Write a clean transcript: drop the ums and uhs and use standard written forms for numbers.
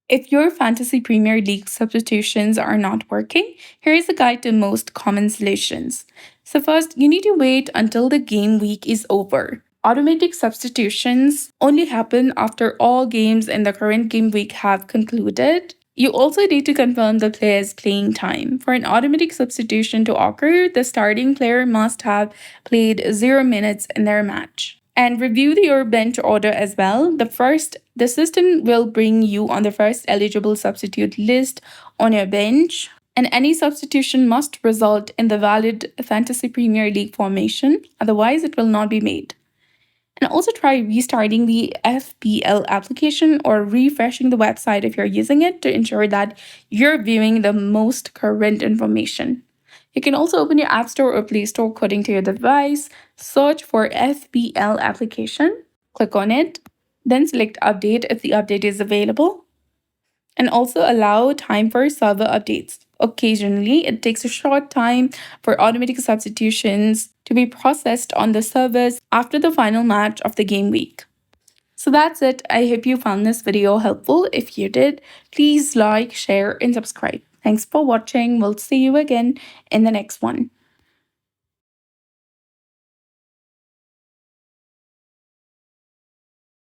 If your Fantasy Premier League substitutions are not working, here is a guide to most common solutions. So, first, you need to wait until the game week is over. Automatic substitutions only happen after all games in the current game week have concluded. You also need to confirm the player's playing time. For an automatic substitution to occur, the starting player must have played 0 minutes in their match. And review your bench order as well. The system will bring you on the first eligible substitute list on your bench, and any substitution must result in the valid Fantasy Premier League formation, otherwise, it will not be made. And also try restarting the FPL application or refreshing the website if you're using it to ensure that you're viewing the most current information. You can also open your App Store or Play Store according to your device, search for FPL application, click on it, then select Update if the update is available, and also allow time for server updates. Occasionally, it takes a short time for automatic substitutions to be processed on the servers after the final match of the game week. So that's it. I hope you found this video helpful. If you did, please like, share, and subscribe. Thanks for watching. We'll see you again in the next one.